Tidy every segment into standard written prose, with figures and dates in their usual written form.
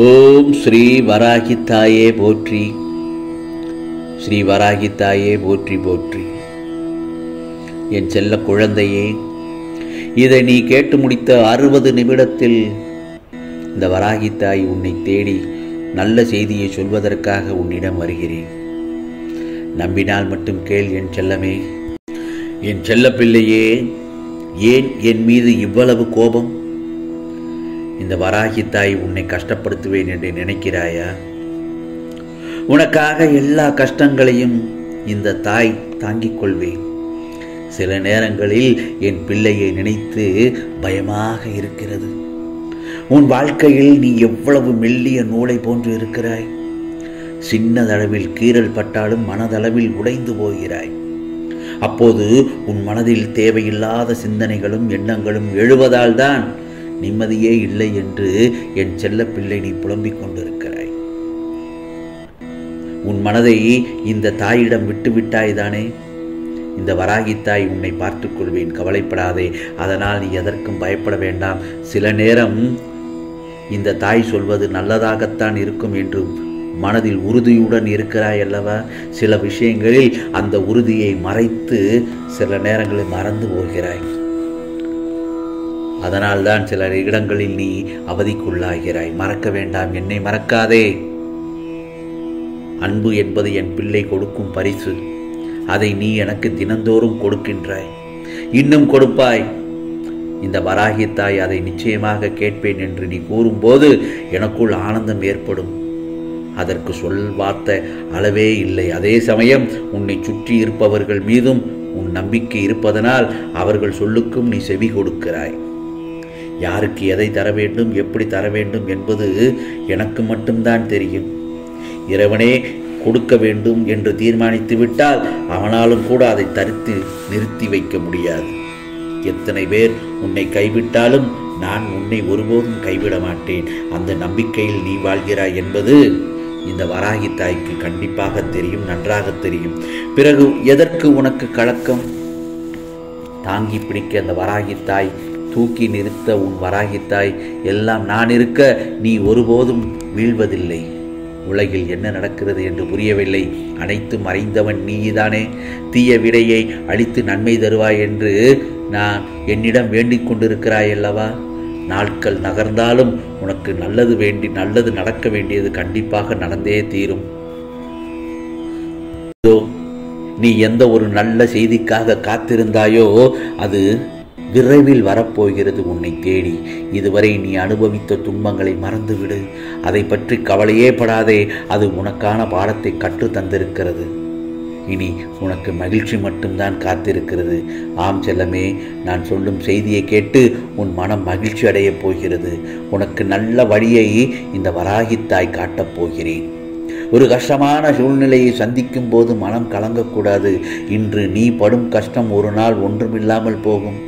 ஓம் ஸ்ரீ வராகித்தாயே போற்றி. ஸ்ரீ வராகித்தாயே போற்றி போற்றி. என் செல்ல குழந்தையே, இதை நீ கேட்டு முடித்த 60 நிமிடத்தில் இந்த வராகித்தாய் உன்னை தேடி நல்ல செய்தியை சொல்வதற்காக உன்னிடம் வருகிறேன். நம்பினால் மட்டும் கேள் என் செல்லமே. என் செல்ல பிள்ளையே, ஏன் என் மீது இவ்வளவு கோபம்? இந்த வராகித்தாய் உன்னை கஷ்டப்படுத்துவேன் என்று நினைக்கிறாயா? உனக்காக எல்லா கஷ்டங்களையும் இந்த தாய் தாங்கிக் கொள்வேன். சில நேரங்களில் என் பிள்ளையை நினைத்து பயமாக இருக்கிறது. உன் வாழ்க்கையில் நீ எவ்வளவு மெல்லிய நூலை போன்று இருக்கிறாய். சின்னதளவில் கீறல் பட்டாலும் மனதளவில் உடைந்து போகிறாய். அப்போது உன் மனதில் தேவையில்லாத சிந்தனைகளும் எண்ணங்களும் எழுவதால் தான் நிம்மதியே இல்லை என்று என் செல்ல பிள்ளை நீ புலம்பிக் கொண்டிருக்கிறாய். உன் மனதை இந்த தாயிடம் விட்டுவிட்டாய்தானே? இந்த வராகித்தாய் உன்னை பார்த்துக் கொள்வேன், கவலைப்படாதே. அதனால் நீ எதற்கும் பயப்பட வேண்டாம். சில நேரம் இந்த தாய் சொல்வது நல்லதாகத்தான் இருக்கும் என்று மனதில் உறுதியுடன் இருக்கிறாய் அல்லவா? சில விஷயங்களில் அந்த உறுதியை மறைத்து சில நேரங்களில் மறந்து போகிறாய். அதனால்தான் சில இடங்களில் நீ அவதிக்குள்ளாகிறாய். மறக்க வேண்டாம், என்னை மறக்காதே. அன்பு என்பது என் பிள்ளை கொடுக்கும் பரிசு. அதை நீ எனக்கு தினந்தோறும் கொடுக்கின்றாய், இன்னும் கொடுப்பாய். இந்த வராகித்தாய் அதை நிச்சயமாக கேட்பேன் என்று நீ கூறும்போது எனக்குள் ஆனந்தம் ஏற்படும். அதற்கு சொல் வார்த்தை அளவே இல்லை. அதே சமயம் உன்னை சுற்றி இருப்பவர்கள் மீதும் உன் நம்பிக்கை இருப்பதனால் அவர்கள் சொல்லுக்கும் நீ செவி கொடுக்கிறாய். யாருக்கு எதை தர வேண்டும், எப்படி தர வேண்டும் என்பது எனக்கு மட்டும்தான் தெரியும். இறைவனே கொடுக்க வேண்டும் என்று தீர்மானித்து விட்டால் அவனாலும் கூட அதை தடுத்து நிறுத்தி வைக்க முடியாது. எத்தனை பேர் உன்னை கைவிட்டாலும் நான் உன்னை ஒருபோதும் கைவிட மாட்டேன். அந்த நம்பிக்கையில் நீ வாழ்கிறாய் என்பது இந்த வராகித்தாய்க்கு கண்டிப்பாக தெரியும், நன்றாக தெரியும். பிறகு எதற்கு உனக்கு கலக்கம்? தாங்கி பிடிக்க அந்த வராகித்தாய், தூக்கி நிறுத்த உன் வராகித்தாய், எல்லாம் நான் இருக்க நீ ஒருபோதும் வீழ்வதில்லை. உலகில் என்ன நடக்கிறது என்று புரியவில்லை. அனைத்தும் அறிந்தவன் நீதானே. தீய விடையை அழித்து நன்மை தருவாய் என்று நான் என்னிடம் வேண்டிக் கொண்டிருக்கிறாய் அல்லவா? நாட்கள் நகர்ந்தாலும் உனக்கு நல்லது நடக்க வேண்டியது கண்டிப்பாக நடந்தே தீரும். நீ எந்த ஒரு நல்ல செய்திக்காக காத்திருந்தாயோ அது விரைவில் வரப்போகிறது உன்னை தேடி. இதுவரை நீ அனுபவித்த துன்பங்களை மறந்துவிடு. அதை பற்றி கவலையே படாதே. அது உனக்கான பாடத்தை கற்று தந்திருக்கிறது. இனி உனக்கு மகிழ்ச்சி மட்டும்தான் காத்திருக்கிறது. ஆம் செல்லமே, நான் சொல்லும் செய்தியை கேட்டு உன் மனம் மகிழ்ச்சி அடையப் போகிறது. உனக்கு நல்ல வழியை இந்த வராகித்தாய் காட்டப் போகிறேன். ஒரு கஷ்டமான சூழ்நிலையை சந்திக்கும் போது மனம் கலங்கக்கூடாது. இன்று நீ படும் கஷ்டம் ஒரு நாள் ஒன்றுமில்லாமல் போகும்.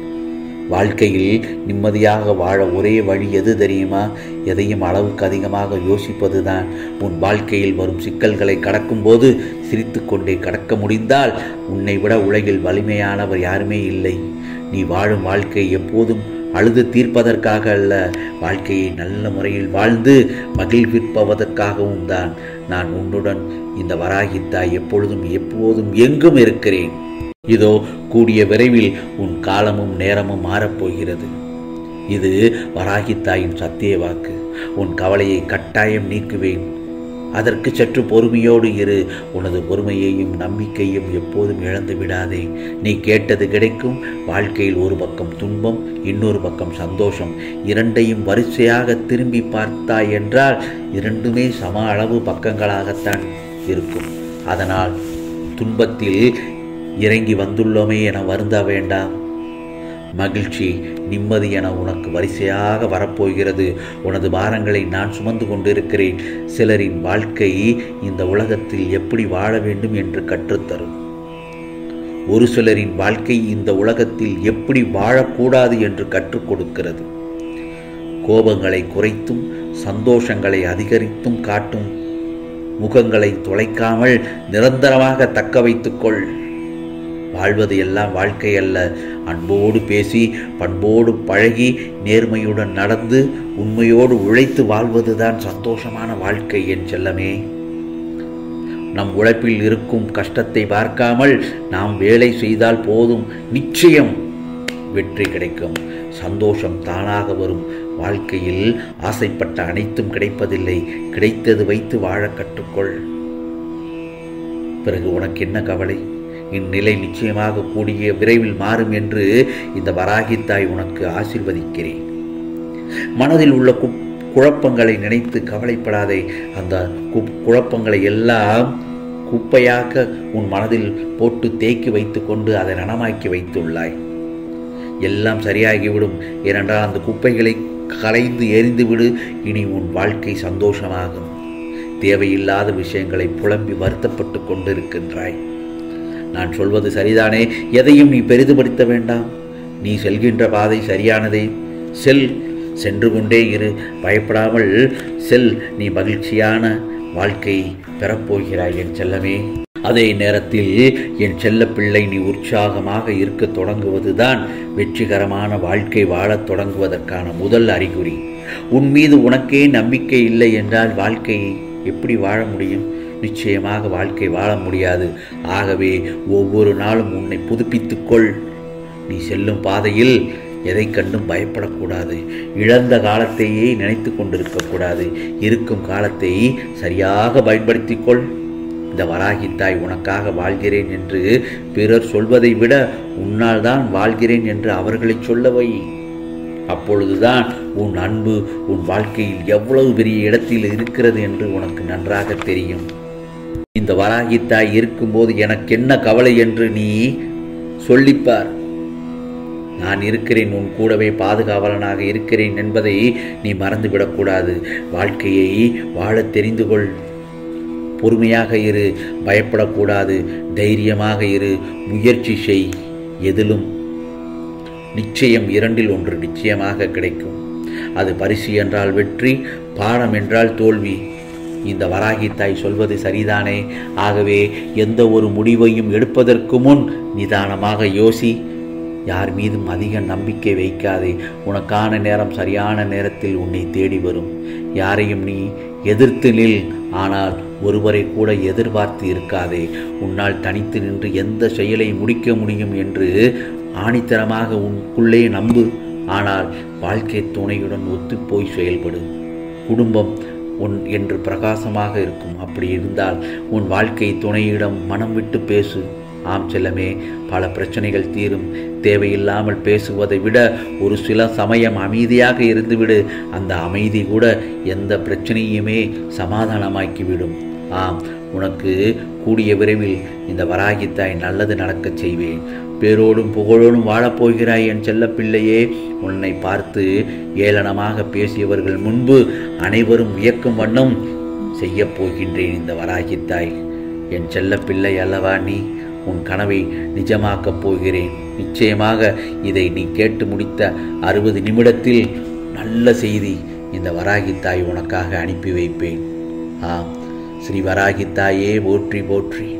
வாழ்க்கையில் நிம்மதியாக வாழ ஒரே வழி எது தெரியுமா? எதையும் அளவுக்கு அதிகமாக யோசிப்பது தான். உன் வாழ்க்கையில் வரும் சிக்கல்களை கடக்கும்போது சிரித்து கொண்டே கடக்க முடிந்தால் உன்னை விட உலகில் வலிமையானவர் யாருமே இல்லை. நீ வாழும் வாழ்க்கை எப்போதும் அழுது தீர்ப்பதற்காக அல்ல, வாழ்க்கையை நல்ல முறையில் வாழ்ந்து மகிழ்விப்பதற்காகவும் தான். நான் உன்னுடன் இந்த வராகித்தாய் எப்போதும் எங்கும் இருக்கிறேன். இதோ கூடிய விரைவில் உன் காலமும் நேரமும் மாறப்போகிறது. இது வராகித்தாயின் சத்திய வாக்கு. உன் கவலையை கட்டாயம் நீக்குவேன். அதற்கு சற்று பொறுமையோடு இரு. உனது பொறுமையையும் நம்பிக்கையும் எப்போதும் இழந்து விடாதே. நீ கேட்டது கிடைக்கும். வாழ்க்கையில் ஒரு பக்கம் துன்பம், இன்னொரு பக்கம் சந்தோஷம். இரண்டையும் வரிசையாக திரும்பி பார்த்தாய் என்றால் இரண்டுமே சம அளவு பக்கங்களாகத்தான் இருக்கும். அதனால் துன்பத்தில் இறங்கி வந்துள்ளோமே என வருந்த வேண்டாம். மகிழ்ச்சி, நிம்மதி என உனக்கு வரிசையாக வரப்போகிறது. உனது பாரங்களை நான் சுமந்து கொண்டிருக்கிறேன். சிலரின் வாழ்க்கை இந்த உலகத்தில் எப்படி வாழ வேண்டும் என்று கற்றுத்தரும். ஒரு சிலரின் வாழ்க்கை இந்த உலகத்தில் எப்படி வாழக்கூடாது என்று கற்றுக் கொடுக்கிறது. கோபங்களை குறைத்தும் சந்தோஷங்களை அதிகரித்தும் காட்டும் முகங்களை தொலைக்காமல் நிரந்தரமாக தக்க வைத்துக்கொள். வாழ்வது எல்லாம் வாழ்க்கை அல்ல. அன்போடு பேசி, பண்போடு பழகி, நேர்மையுடன் நடந்து, உண்மையோடு உழைத்து வாழ்வதுதான் சந்தோஷமான வாழ்க்கை என் செல்லமே. நம் உழைப்பில் இருக்கும் கஷ்டத்தை பார்க்காமல் நாம் வேலை செய்தால் போதும், நிச்சயம் வெற்றி கிடைக்கும். சந்தோஷம் தானாக வரும். வாழ்க்கையில் ஆசைப்பட்ட அனைத்தும் கிடைப்பதில்லை. கிடைத்தது வைத்து வாழ கற்றுக்கொள். பிறகு உனக்கு என்ன கவலை? இந்நிலை நிச்சயமாக கூடிய விரைவில் மாறும் என்று இந்த வராகித்தாய் உனக்கு ஆசீர்வதிக்கிறேன். மனதில் உள்ள குழப்பங்களை நினைத்து கவலைப்படாதே. அந்த குழப்பங்களை எல்லாம் குப்பையாக உன் மனதில் போட்டு தேக்கி வைத்து கொண்டு அதை ரணமாக்கி வைத்துள்ளாய். எல்லாம் சரியாகிவிடும். ஏனென்றால் அந்த குப்பைகளை களைந்து எரிந்துவிடு. இனி உன் வாழ்க்கை சந்தோஷமாகும். தேவையில்லாத விஷயங்களை புலம்பி வருத்தப்பட்டு கொண்டிருக்கின்றாய். நான் சொல்வது சரிதானே? எதையும் நீ பெரிதுபடுத்த வேண்டாம். நீ செல்கின்ற பாதை சரியானதே. சென்று கொண்டே இரு. பயப்படாமல் செல். நீ மகிழ்ச்சியான வாழ்க்கையை பெறப்போகிறாய் என் செல்லமே. அதே நேரத்தில் என் செல்ல பிள்ளை, நீ உற்சாகமாக இருக்க தொடங்குவதுதான் வெற்றிகரமான வாழ்க்கை வாழத் தொடங்குவதற்கான முதல் அறிகுறி. உன் மீது உனக்கே நம்பிக்கை இல்லை என்றால் வாழ்க்கையை எப்படி வாழ முடியும்? நிச்சயமாக வாழ்க்கை வாழ முடியாது. ஆகவே ஒவ்வொரு நாளும் உன்னை புதுப்பித்துக்கொள். நீ செல்லும் பாதையில் எதை கண்டும் பயப்படக்கூடாது. இழந்த காலத்தையே நினைத்து கொண்டிருக்கக்கூடாது. இருக்கும் காலத்தை சரியாக பயன்படுத்திக்கொள். இந்த வராகித்தாய் உனக்காக வாழ்கிறேன் என்று பிறர் சொல்வதை விட உன்னால் தான் வாழ்கிறேன் என்று அவர்களை சொல்லவை. அப்பொழுதுதான் உன் அன்பு உன் வாழ்க்கையில் எவ்வளவு பெரிய இடத்தில் இருக்கிறது என்று உனக்கு நன்றாக தெரியும். இந்த வராகித்தாய் இருக்கும்போது எனக்கு என்ன கவலை என்று நீ சொல்லிப்பார். நான் இருக்கிறேன், உன் கூடவே பாதுகாவலனாக இருக்கிறேன் என்பதை நீ மறந்துவிடக்கூடாது. வாழ்க்கையை வாழ தெரிந்து கொள். பொறுமையாக இரு. பயப்படக்கூடாது. தைரியமாக இரு. முயற்சி செய். எதிலும் நிச்சயம் இரண்டில் ஒன்று நிச்சயமாக கிடைக்கும். அது பரிசு என்றால் வெற்றி, பாடம் என்றால் தோல்வி. இந்த வராகித்தாய் சொல்வது சரிதானே? ஆகவே எந்த ஒரு முடிவையும் எடுப்பதற்கு முன் நிதானமாக யோசி. யார் மீதும் அதிக நம்பிக்கை வைக்காதே. உனக்கான நேரம் சரியான நேரத்தில் உன்னை தேடி வரும். யாரையும் நீ எதிர்த்து நில். ஆனால் ஒருவரை கூட எதிர்பார்த்து இருக்காதே. உன்னால் தனித்து நின்று எந்த செயலை முடிக்க முடியும் என்று ஆணித்தரமாக உனக்குள்ளே நம்பு. ஆனால் வாழ்க்கை துணையுடன் ஒத்துப்போய் செயல்படு. குடும்பம் என்று பிரகாசமாக இருக்கும். அப்படி இருந்தால் உன் வாழ்க்கை துணையிடம் மனம் விட்டு பேசு. ஆம் செல்லமே, பல பிரச்சனைகள் தீரும். தேவையில்லாமல் பேசுவதை விட ஒரு சில சமயம் அமைதியாக இருந்துவிடு. அந்த அமைதி கூட எந்த பிரச்சனையுமே சமாதானமாக்கிவிடும். ஆம், உனக்கு கூடிய விரைவில் இந்த வராகித்தாய் நல்லது நடக்கச் செய்வேன். பேரோடும் புகழோடும் வாழப்போகிறாய் என் செல்ல பிள்ளையே. உன்னை பார்த்து ஏளனமாக பேசியவர்கள் முன்பு அனைவரும் வியக்கும் வண்ணம் செய்யப் போகின்றேன் இந்த வராகித்தாய். என் செல்ல பிள்ளை அல்லவா நீ? உன் கனவை நிஜமாக்கப் போகிறேன். நிச்சயமாக இதை நீ கேட்டு முடித்த 60 நிமிடத்தில் நல்ல செய்தி இந்த வராகித்தாய் உனக்காக அனுப்பி வைப்பேன். ஆம், ஸ்ரீ வராகித்தாயே போற்றி போற்றி.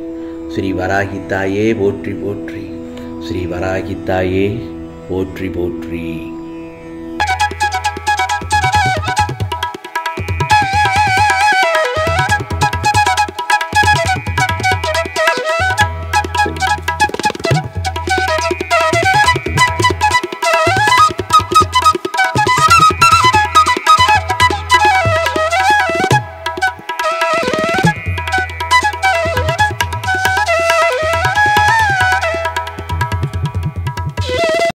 ஸ்ரீ வராகித்தாயே போற்றி போற்றி. ஸ்ரீ வராகித்தாயே போற்றி போற்றி.